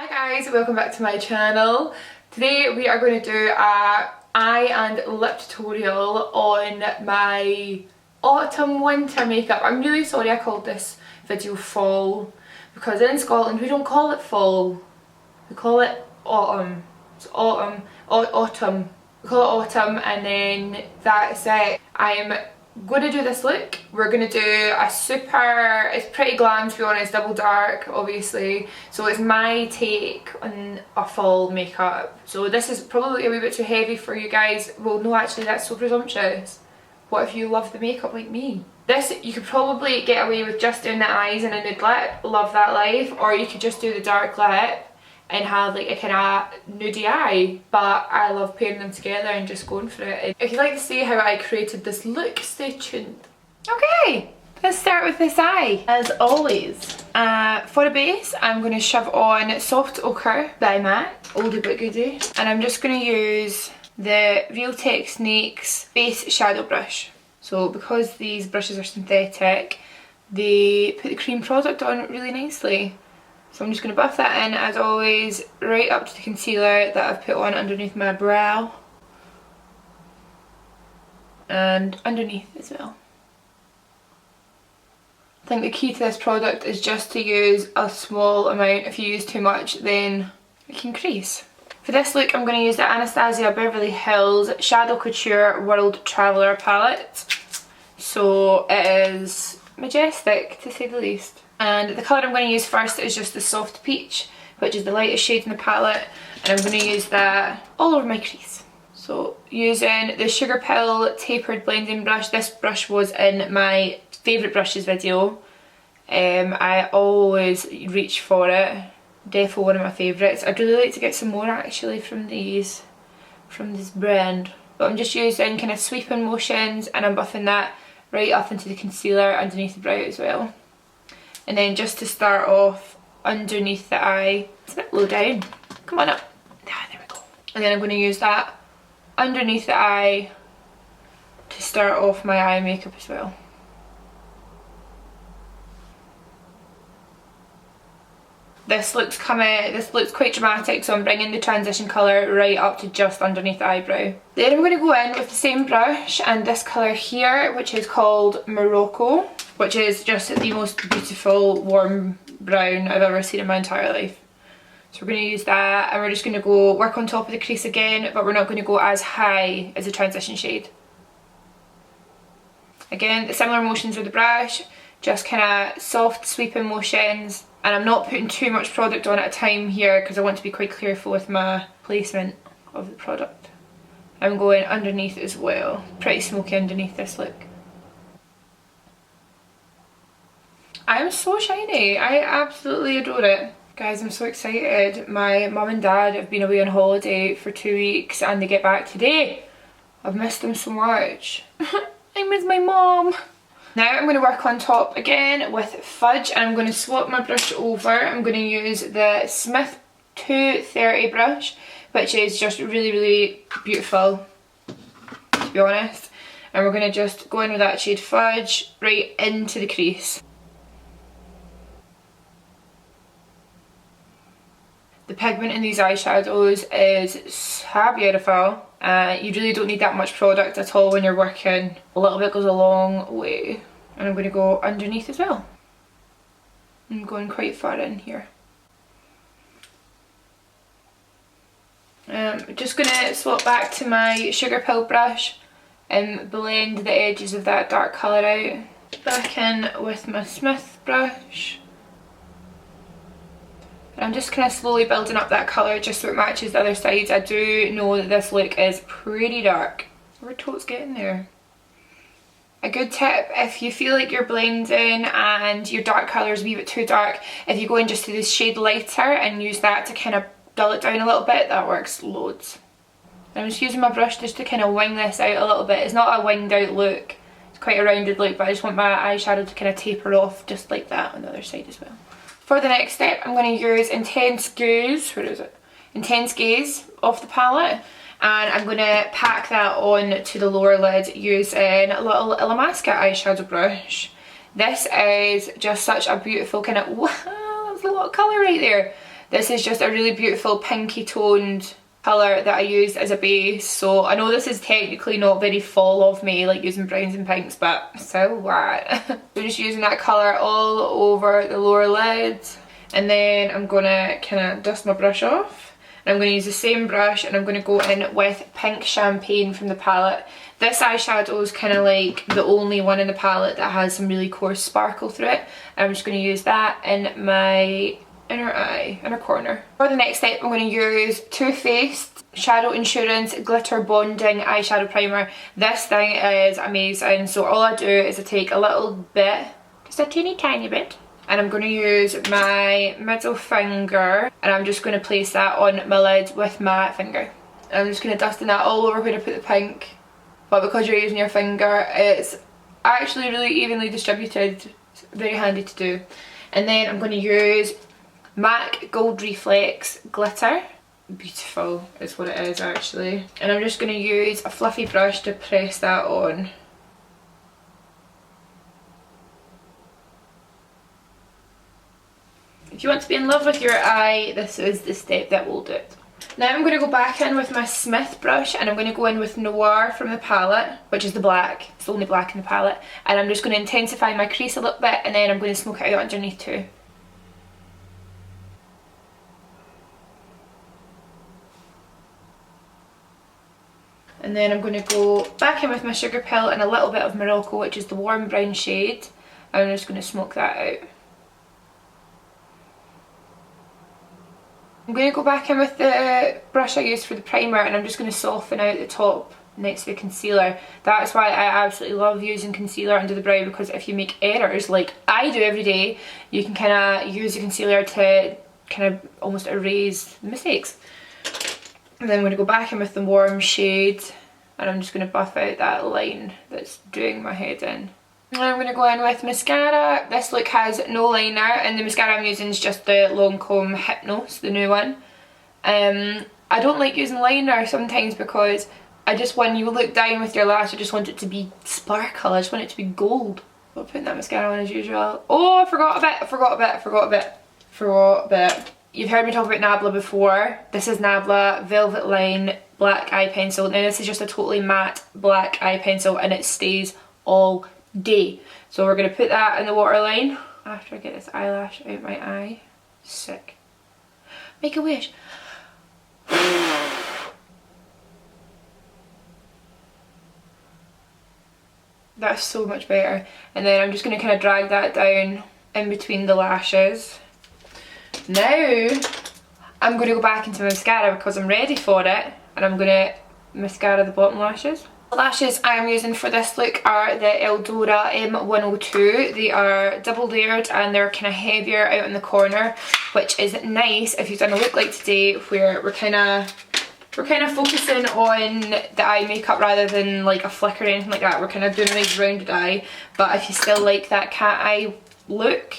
Hi guys, welcome back to my channel. Today we are going to do a eye and lip tutorial on my autumn winter makeup. I'm really sorry I called this video fall because in Scotland we don't call it fall, we call it autumn. It's autumn, autumn. We call it autumn, and then that's it. I'm going to do this look. We're going to do a super, it's pretty glam to be honest, double dark obviously, so it's my take on a fall makeup. So this is probably a wee bit too heavy for you guys. Well no, actually that's so presumptuous. What if you love the makeup like me? This you could probably get away with just doing the eyes and a nude lip, love that life, or you could just do the dark lip and have like a kind of nudie eye, but I love pairing them together and just going for it. If you'd like to see how I created this look, stay tuned. Okay, let's start with this eye. As always, for a base I'm going to shove on Soft Ochre by MAC, oldie but goodie, and I'm just going to use the Real Techniques base shadow brush. So because these brushes are synthetic, they put the cream product on really nicely. So I'm just going to buff that in as always, right up to the concealer that I've put on underneath my brow. And underneath as well. I think the key to this product is just to use a small amount. If you use too much then it can crease. For this look I'm going to use the Anastasia Beverly Hills Shadow Couture World Traveller palette. So it is majestic to say the least. And the colour I'm going to use first is just the Soft Peach, which is the lightest shade in the palette, and I'm going to use that all over my crease. So using the Sugar Pill Tapered Blending Brush. This brush was in my favourite brushes video. I always reach for it. Definitely one of my favourites. I'd really like to get some more actually from this brand. But I'm just using kind of sweeping motions and I'm buffing that right up into the concealer underneath the brow as well. And then just to start off underneath the eye, it's a bit low down, come on up, ah, there we go. And then I'm going to use that underneath the eye to start off my eye makeup as well. This looks quite dramatic, so I'm bringing the transition colour right up to just underneath the eyebrow. Then I'm going to go in with the same brush and this colour here, which is called Morocco, which is just the most beautiful warm brown I've ever seen in my entire life. So we're going to use that and we're just going to go work on top of the crease again, but we're not going to go as high as the transition shade. Again, the similar motions with the brush, just kind of soft sweeping motions. And I'm not putting too much product on at a time here because I want to be quite careful with my placement of the product. I'm going underneath as well. Pretty smoky underneath this look. I'm so shiny. I absolutely adore it. Guys, I'm so excited. My mum and dad have been away on holiday for 2 weeks and they get back today. I've missed them so much. I miss my mom. Now I'm going to work on top again with fudge and I'm going to swap my brush over. I'm going to use the Smith 230 brush, which is just really, really beautiful, to be honest. And we're going to just go in with that shade fudge right into the crease. The pigment in these eyeshadows is so beautiful. You really don't need that much product at all when you're working. A little bit goes a long way. And I'm going to go underneath as well. I'm going quite far in here. Just going to swap back to my Sugar Pill brush and blend the edges of that dark colour out. Back in with my Smith brush. And I'm just kind of slowly building up that colour just so it matches the other sides. I do know that this look is pretty dark. We're totes getting there. A good tip, if you feel like you're blending and your dark colour is a wee bit too dark, if you go in just to this shade lighter and use that to kind of dull it down a little bit, that works loads. And I'm just using my brush just to kind of wing this out a little bit. It's not a winged out look, it's quite a rounded look, but I just want my eyeshadow to kind of taper off just like that on the other side as well. For the next step, I'm going to use Intense Gaze, where is it? Intense Gaze off the palette, and I'm going to pack that on to the lower lid using a little Illamasqua eyeshadow brush. This is just such a beautiful kind of, wow, there's a lot of colour right there. This is just a really beautiful pinky toned colour that I used as a base. So I know this is technically not very fall of me, like using browns and pinks, but so what? We're just using that colour all over the lower lid. And then I'm gonna kind of dust my brush off. And I'm going to use the same brush and I'm going to go in with Pink Champagne from the palette. This eyeshadow is kind of like the only one in the palette that has some really coarse sparkle through it. I'm just going to use that in my inner corner. For the next step, I'm going to use Too Faced Shadow Insurance Glitter Bonding Eyeshadow Primer. This thing is amazing. So all I do is I take a little bit, just a teeny tiny bit, and I'm going to use my middle finger and I'm just going to place that on my lid with my finger. And I'm just going to dust in that all over where I put the pink. But because you're using your finger, it's actually really evenly distributed. It's very handy to do. And then I'm going to use MAC Gold Reflex Glitter. Beautiful is what it is actually. And I'm just going to use a fluffy brush to press that on. If you want to be in love with your eye, this is the step that will do it. Now I'm going to go back in with my Smith brush and I'm going to go in with Noir from the palette, which is the black. It's the only black in the palette. And I'm just going to intensify my crease a little bit and then I'm going to smoke it out underneath too. And then I'm going to go back in with my Sugar Pill and a little bit of Morocco, which is the warm brown shade. And I'm just going to smoke that out. I'm going to go back in with the brush I used for the primer and I'm just going to soften out the top next to the concealer. That's why I absolutely love using concealer under the brow, because if you make errors like I do every day, you can kind of use the concealer to kind of almost erase mistakes. And then I'm going to go back in with the warm shade and I'm just going to buff out that line that's doing my head in. And I'm going to go in with mascara. This look has no liner and the mascara I'm using is just the Lancome Hypnose, the new one. I don't like using liner sometimes because when you look down with your lash, I just want it to be sparkle. I just want it to be gold. I'm putting that mascara on as usual. Oh, I forgot a bit. You've heard me talk about Nabla before. This is Nabla Velvet Line Black Eye Pencil. Now this is just a totally matte black eye pencil and it stays all day. So we're going to put that in the waterline after I get this eyelash out my eye. Sick. Make a wish. That's so much better. And then I'm just going to kind of drag that down in between the lashes. Now I'm going to go back into mascara because I'm ready for it, and I'm going to mascara the bottom lashes. The lashes I'm using for this look are the Eldora M102. They are double layered and they're kind of heavier out in the corner, which is nice if you've done a look like today where we're kind of focusing on the eye makeup rather than like a flick or anything like that. We're kind of doing a nice rounded eye, but if you still like that cat eye look,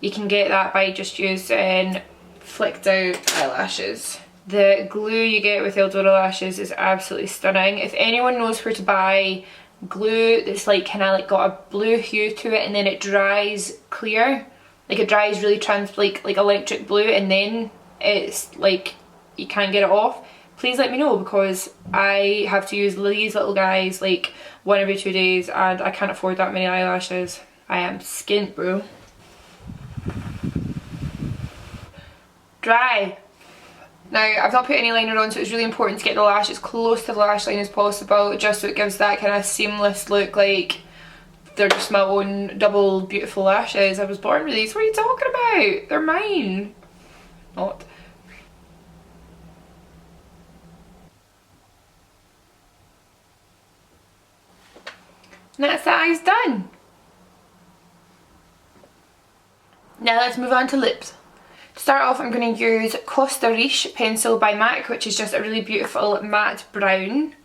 you can get that by just using flicked out eyelashes. The glue you get with Eldora lashes is absolutely stunning. If anyone knows where to buy glue that's like kind of like got a blue hue to it and then it dries clear, like it dries really like electric blue and then it's like you can't get it off, please let me know, because I have to use these little guys like one every 2 days and I can't afford that many eyelashes. I am skint, bro. Dry. Now I've not put any liner on, so it's really important to get the lash as close to the lash line as possible, just so it gives that kind of seamless look, like they're just my own double beautiful lashes. I was born with these. What are you talking about? They're mine. Not. And that's the eyes done. Now let's move on to lips. To start off, I'm going to use Costa Riche pencil by MAC, which is just a really beautiful matte brown.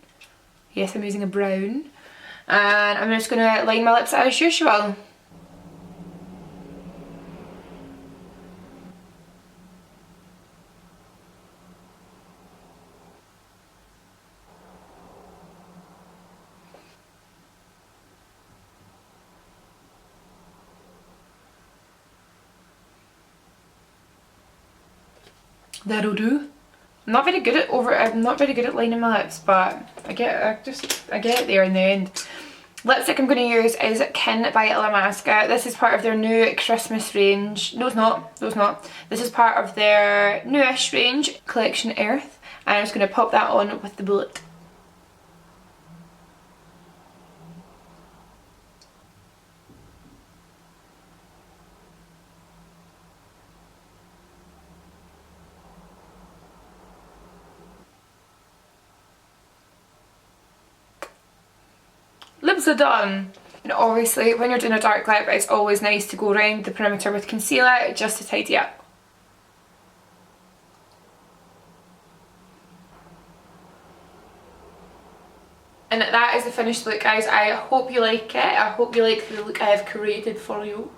Yes, I'm using a brown. And I'm just going to line my lips as usual. That'll do. I'm not very good at lining my lips, but I get it there in the end. Lipstick I'm going to use is Kin by Illamasqua. This is part of their new Christmas range. No, it's not. No, it's not. This is part of their newish range, Collection Earth. And I'm just going to pop that on with the bullet. Lips are done. And obviously when you're doing a dark lip, it's always nice to go around the perimeter with concealer just to tidy up. And that is the finished look, guys. I hope you like it. I hope you like the look I have created for you.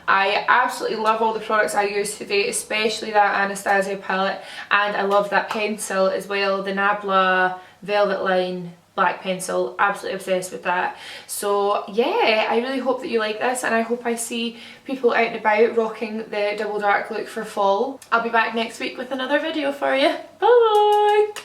I absolutely love all the products I used today, especially that Anastasia palette, and I love that pencil as well, the Nabla Velvet Line black pencil. Absolutely obsessed with that. So yeah, I really hope that you like this, and I hope I see people out and about rocking the double dark look for fall. I'll be back next week with another video for you. Bye!